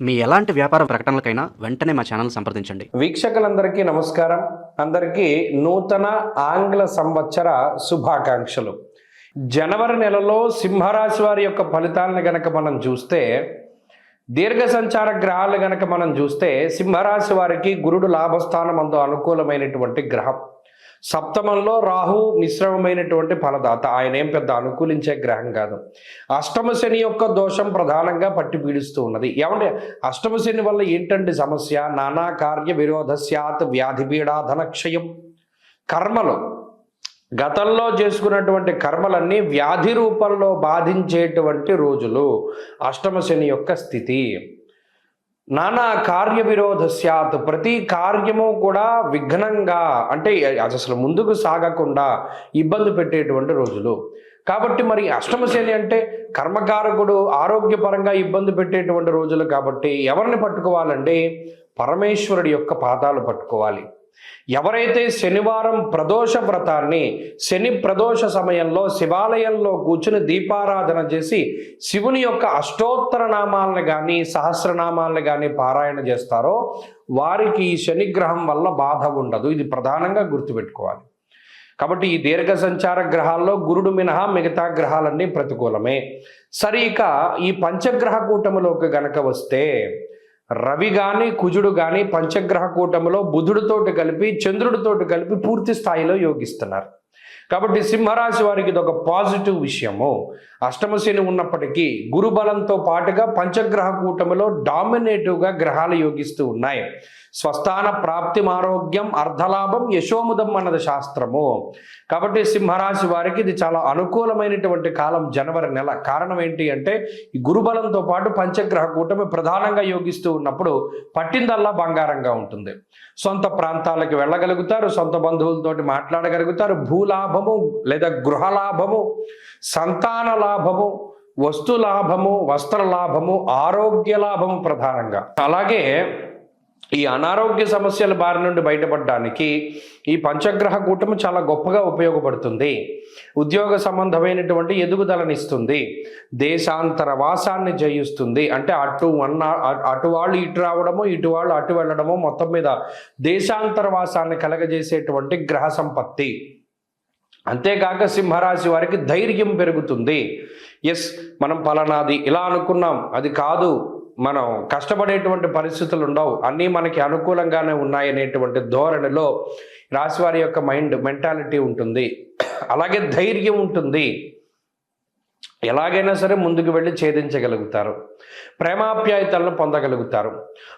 మీ ఎలాంటి వ్యాపార ప్రకటనలకైనా వెంటనే మా ఛానల్ సంప్రదించండి. వీక్షకులందరికీ నమస్కారం. అందరికీ నూతన ఆంగ్ల సంవత్సర శుభాకాంక్షలు. జనవరి నెలలో సింహరాశి వారి యొక్క ఫలితాలను గనక మనం చూస్తే, దీర్ఘ సంచార గ్రహాలు గనక మనం చూస్తే, సింహరాశి వారికి గురుడు లాభస్థానం అందు అనుకూలమైనటువంటి గ్రహం. సప్తమంలో రాహు మిశ్రమమైనటువంటి ఫలదాత. ఆయన ఏం పెద్ద అనుకూలించే గ్రహం కాదు. అష్టమ శని యొక్క దోషం ప్రధానంగా పట్టి పీడిస్తూ ఉన్నది. ఏమంటే అష్టమ శని వల్ల ఏంటంటే సమస్య, నానా కార్య విరోధస్యాత్ వ్యాధి పీడా ధనక్షయం. కర్మలు గతంలో చేసుకున్నటువంటి కర్మలన్నీ వ్యాధి రూపంలో బాధించేటువంటి రోజులు అష్టమ శని యొక్క స్థితి. నానా కార్య విరోధస్యాత్, ప్రతి కార్యము కూడా విఘ్నంగా, అంటే అసలు ముందుకు సాగకుండా ఇబ్బంది పెట్టేటువంటి రోజులు. కాబట్టి మరి అష్టమ శని అంటే కర్మకారకుడు, ఆరోగ్యపరంగా ఇబ్బంది పెట్టేటువంటి రోజులు. కాబట్టి ఎవరిని పట్టుకోవాలంటే పరమేశ్వరుడి యొక్క పాదాలు పట్టుకోవాలి. ఎవరైతే శనివారం ప్రదోష వ్రతాన్ని, శని ప్రదోష సమయంలో శివాలయంలో కూర్చుని దీపారాధన చేసి శివుని యొక్క అష్టోత్తర నామాలను కానీ సహస్రనామాలను కానీ పారాయణ చేస్తారో వారికి ఈ శనిగ్రహం వల్ల బాధ ఉండదు. ఇది ప్రధానంగా గుర్తుపెట్టుకోవాలి. కాబట్టి ఈ దీర్ఘ సంచార గ్రహాల్లో గురుడు మినహా మిగతా గ్రహాలన్నీ ప్రతికూలమే. సరే, ఇక ఈ పంచగ్రహ కూటమిలోకి గనక వస్తే, రవి కానీ కుజుడు కానీ పంచగ్రహ కూటమిలో బుధుడితోటి కలిపి చంద్రుడితోటి కలిపి పూర్తి స్థాయిలో యోగిస్తున్నారు. కాబట్టి సింహరాశి వారికి ఇది ఒక పాజిటివ్ విషయము. అష్టమ శని ఉన్నప్పటికీ గురుబలంతో పాటుగా పంచగ్రహ కూటమిలో డామినేటివ్గా గ్రహాలు యోగిస్తూ ఉన్నాయి. స్వస్థాన ప్రాప్తి ఆరోగ్యం అర్ధలాభం యశోముదం అన్నది శాస్త్రము. కాబట్టి సింహరాశి వారికి ఇది చాలా అనుకూలమైనటువంటి కాలం జనవరి నెల. కారణం ఏంటి అంటే ఈ గురుబలంతో పాటు పంచగ్రహ కూటమి ప్రధానంగా యోగిస్తూ ఉన్నప్పుడు పట్టిందల్లా బంగారంగా ఉంటుంది. సొంత ప్రాంతాలకు వెళ్ళగలుగుతారు, సొంత బంధువులతోటి మాట్లాడగలుగుతారు, భూలాభము లేదా గృహలాభము, సంతాన లాభము, వస్తు లాభము, వస్త్ర లాభము, ఆరోగ్య లాభము ప్రధానంగా. అలాగే ఈ అనారోగ్య సమస్యల బారి నుండి బయటపడడానికి ఈ పంచగ్రహ కూటమి చాలా గొప్పగా ఉపయోగపడుతుంది. ఉద్యోగ సంబంధమైనటువంటి ఎదుగుదలనిస్తుంది, దేశాంతర వాసాన్ని జయిస్తుంది. అంటే అటు వాళ్ళు ఇటు రావడము, ఇటు వాళ్ళు అటు వెళ్ళడము, మొత్తం మీద దేశాంతర వాసాన్ని కలగజేసేటువంటి గ్రహ సంపత్తి. అంతేకాక సింహరాశి వారికి ధైర్యం పెరుగుతుంది. మనం పలానాది ఇలా అనుకున్నాం, అది కాదు, మనం కష్టపడేటువంటి పరిస్థితులు ఉండవు, అన్నీ మనకి అనుకూలంగానే ఉన్నాయనేటువంటి ధోరణిలో రాశివారి యొక్క మెంటాలిటీ ఉంటుంది. అలాగే ధైర్యం ఉంటుంది. ఎలాగైనా సరే ముందుకు వెళ్ళి ఛేదించగలుగుతారు, ప్రేమాప్యాయతలను పొందగలుగుతారు,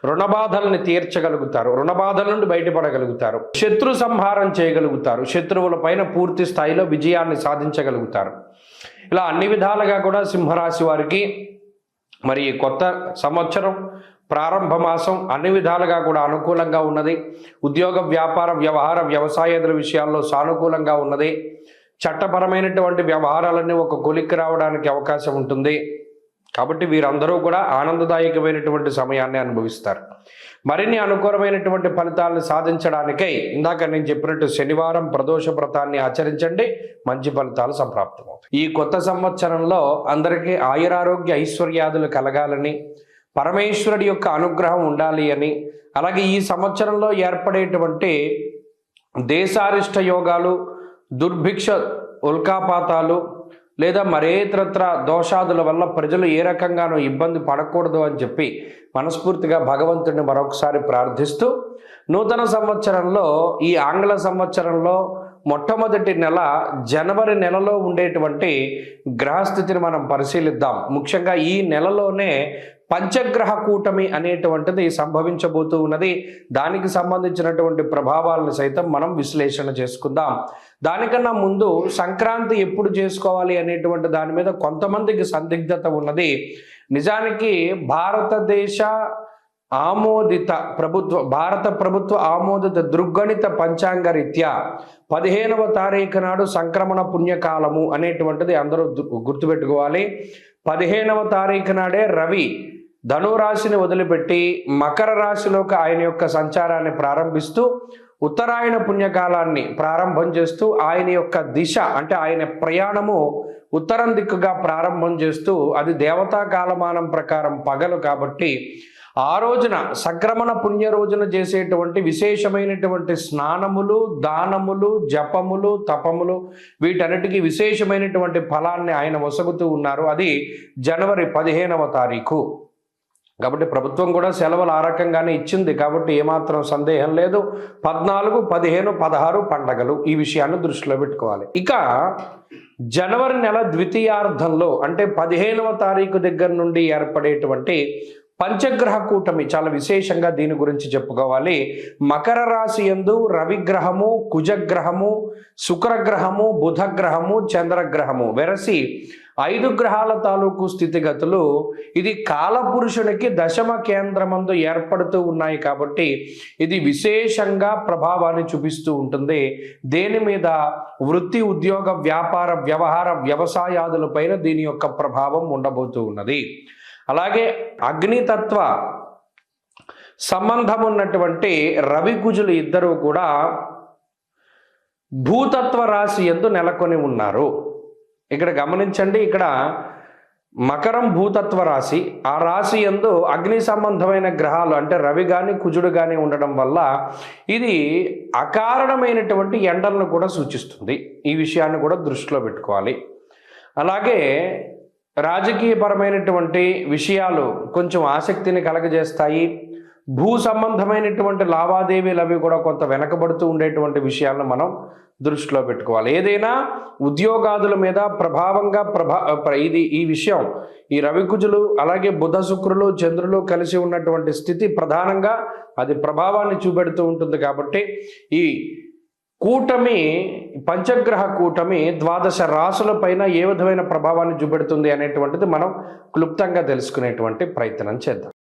రుణబాధల్ని తీర్చగలుగుతారు, రుణబాధల నుండి బయటపడగలుగుతారు, శత్రు సంహారం చేయగలుగుతారు, శత్రువుల పైన పూర్తి స్థాయిలో విజయాన్ని సాధించగలుగుతారు. ఇలా అన్ని విధాలుగా కూడా సింహరాశి వారికి మరి కొత్త సంవత్సరం ప్రారంభ మాసం అన్ని విధాలుగా కూడా అనుకూలంగా ఉన్నది. ఉద్యోగ వ్యాపార వ్యవహార వ్యవసాయేతర విషయాల్లో సానుకూలంగా ఉన్నది. చట్టపరమైనటువంటి వ్యవహారాలన్నీ ఒక కొలిక్కి రావడానికి అవకాశం ఉంటుంది. కాబట్టి వీరందరూ కూడా ఆనందదాయకమైనటువంటి సమయాన్ని అనుభవిస్తారు. మరిన్ని అనుకూలమైనటువంటి ఫలితాలను సాధించడానికై ఇందాక నేను చెప్పినట్టు శనివారం ప్రదోష వ్రతాన్ని ఆచరించండి, మంచి ఫలితాలు సంప్రాప్తమవుతాయి. ఈ కొత్త సంవత్సరంలో అందరికీ ఆయురారోగ్య ఐశ్వర్యాదులు కలగాలని, పరమేశ్వరుడి యొక్క అనుగ్రహం ఉండాలి అని, అలాగే ఈ సంవత్సరంలో ఏర్పడేటువంటి దేశారిష్ట యోగాలు, దుర్భిక్ష ఉల్కాపాతాలు లేదా మరేతరత్ర దోషాదుల వల్ల ప్రజలు ఏ రకంగానూ ఇబ్బంది పడకూడదు అని చెప్పి మనస్ఫూర్తిగా భగవంతుడిని మరొకసారి ప్రార్థిస్తూ, నూతన సంవత్సరంలో ఈ ఆంగ్ల సంవత్సరంలో మొట్టమొదటి నెల జనవరి నెలలో ఉండేటువంటి గ్రహస్థితిని మనం పరిశీలిద్దాం. ముఖ్యంగా ఈ నెలలోనే పంచగ్రహ కూటమి అనేటువంటిది సంభవించబోతూ ఉన్నది. దానికి సంబంధించినటువంటి ప్రభావాలను సైతం మనం విశ్లేషణ చేసుకుందాం. దానికన్నా ముందు సంక్రాంతి ఎప్పుడు చేసుకోవాలి అనేటువంటి దాని మీద కొంతమందికి సందిగ్ధత ఉన్నది. నిజానికి భారతదేశ ఆమోదిత భారత ప్రభుత్వ ఆమోదిత దృగ్గణిత పంచాంగ రీత్యా 15వ తారీఖు నాడు సంక్రమణ పుణ్యకాలము అనేటువంటిది అందరూ గుర్తుపెట్టుకోవాలి. 15వ తారీఖు నాడే రవి ధనురాశిని వదిలిపెట్టి మకర రాశిలోకి ఆయన యొక్క సంచారాన్ని ప్రారంభిస్తూ ఉత్తరాయణ పుణ్యకాలాన్ని ప్రారంభం చేస్తూ ఆయన యొక్క దిశ అంటే ఆయన ప్రయాణము ఉత్తరం దిక్కుగా ప్రారంభం చేస్తూ, అది దేవతా కాలమానం ప్రకారం పగలు కాబట్టి ఆ రోజున సంక్రమణ పుణ్య రోజున చేసేటువంటి విశేషమైనటువంటి స్నానములు, దానములు, జపములు, తపములు వీటన్నిటికీ విశేషమైనటువంటి ఫలాన్ని ఆయన వసగుతూ ఉన్నారు. అది జనవరి 15వ తారీఖు. కాబట్టి ప్రభుత్వం కూడా సెలవులు ఆ రకంగానే ఇచ్చింది. కాబట్టి ఏమాత్రం సందేహం లేదు. 14, 15, 16 పండగలు, ఈ విషయాన్ని దృష్టిలో పెట్టుకోవాలి. ఇక జనవరి నెల ద్వితీయార్థంలో అంటే 15వ తారీఖు దగ్గర నుండి ఏర్పడేటువంటి పంచగ్రహ కూటమి చాలా విశేషంగా దీని గురించి చెప్పుకోవాలి. మకర రాశి యందు రవిగ్రహము, కుజగ్రహము, శుక్రగ్రహము, బుధగ్రహము, చంద్రగ్రహము వెరసి 5 గ్రహాల తాలూకు స్థితిగతులు ఇది కాలపురుషునికి దశమ కేంద్రమందు ఏర్పడుతూ ఉన్నాయి. కాబట్టి ఇది విశేషంగా ప్రభావాన్ని చూపిస్తూ ఉంటుంది. దేని మీద? వృత్తి, ఉద్యోగ, వ్యాపార, వ్యవహార, వ్యవసాయాదులపైన దీని యొక్క ప్రభావం ఉండబోతూ ఉన్నది. అలాగే అగ్నితత్వ సంబంధం ఉన్నటువంటి రవి కుజులు ఇద్దరూ కూడా భూతత్వ రాశి యందు నెలకొని ఉన్నారు. ఇక్కడ గమనించండి, ఇక్కడ మకరం భూతత్వ రాశి, ఆ రాశి యందు అగ్ని సంబంధమైన గ్రహాలు అంటే రవి కానీ కుజుడు కానీ ఉండడం వల్ల ఇది అకారణమైనటువంటి ఎండలను కూడా సూచిస్తుంది. ఈ విషయాన్ని కూడా దృష్టిలో పెట్టుకోవాలి. అలాగే రాజకీయపరమైనటువంటి విషయాలు కొంచెం ఆసక్తిని కలగజేస్తాయి. భూ సంబంధమైనటువంటి లావాదేవీలు అవి కూడా కొంత వెనకబడుతూ ఉండేటువంటి విషయాలను మనం దృష్టిలో పెట్టుకోవాలి. ఏదైనా ఉద్యోగాదుల మీద ప్రభావంగా ఈ విషయం ఈ రవికుజులు అలాగే బుధ, శుక్రులు, చంద్రులు కలిసి ఉన్నటువంటి స్థితి ప్రధానంగా అది ప్రభావాన్ని చూపెడుతూ ఉంటుంది. కాబట్టి ఈ కూటమి, పంచగ్రహ కూటమి 12 రాశుల పైన ఏ విధమైన ప్రభావాన్ని చూపెడుతుంది అనేటువంటిది మనం క్లుప్తంగా తెలుసుకునేటువంటి ప్రయత్నం చేద్దాం.